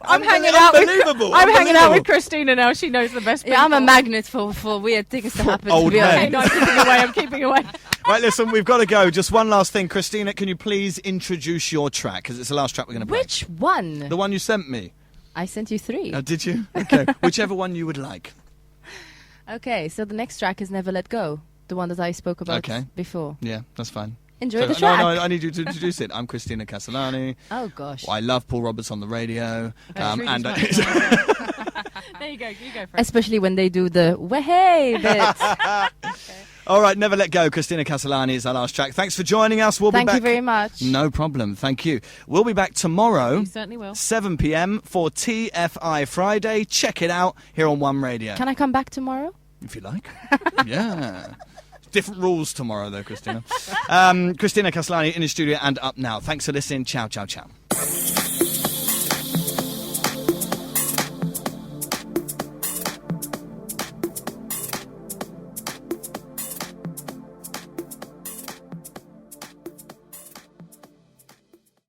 I'm hanging out with Unbelievable! I'm hanging out with Unbelievable. Christina now. She knows the best. Yeah, I'm a people. magnet for weird things to happen. old to be men. Okay, honest. no, I'm keeping away. I'm keeping away. Right, listen, we've got to go. Just one last thing. Christina, can you please introduce your track? Because it's the last track we're going to play. Which one? The one you sent me. I sent you 3. Oh, did you? Okay. Whichever one you would like. Okay, so the next track is Never Let Go, the one that I spoke about Okay. before. Yeah, that's fine. Enjoy So- the track. No, I need you to introduce it. I'm Kristina Casolani. Oh, gosh. I love Paul Roberts on the radio. Trudy's And right. There you go. You go for it. Especially when they do the "Wahey" bit. all right, Never Let Go. Kristina Casolani is our last track. Thanks for joining us. We'll Thank be you back. very much. No problem. Thank you. We'll be back tomorrow, You certainly will. 7 p.m. for TFI Friday. Check it out here on One Radio. Can I come back tomorrow? If you like. Yeah. Different rules tomorrow, though, Christina. Kristina Casolani in the studio and up now. Thanks for listening. Ciao, ciao, ciao.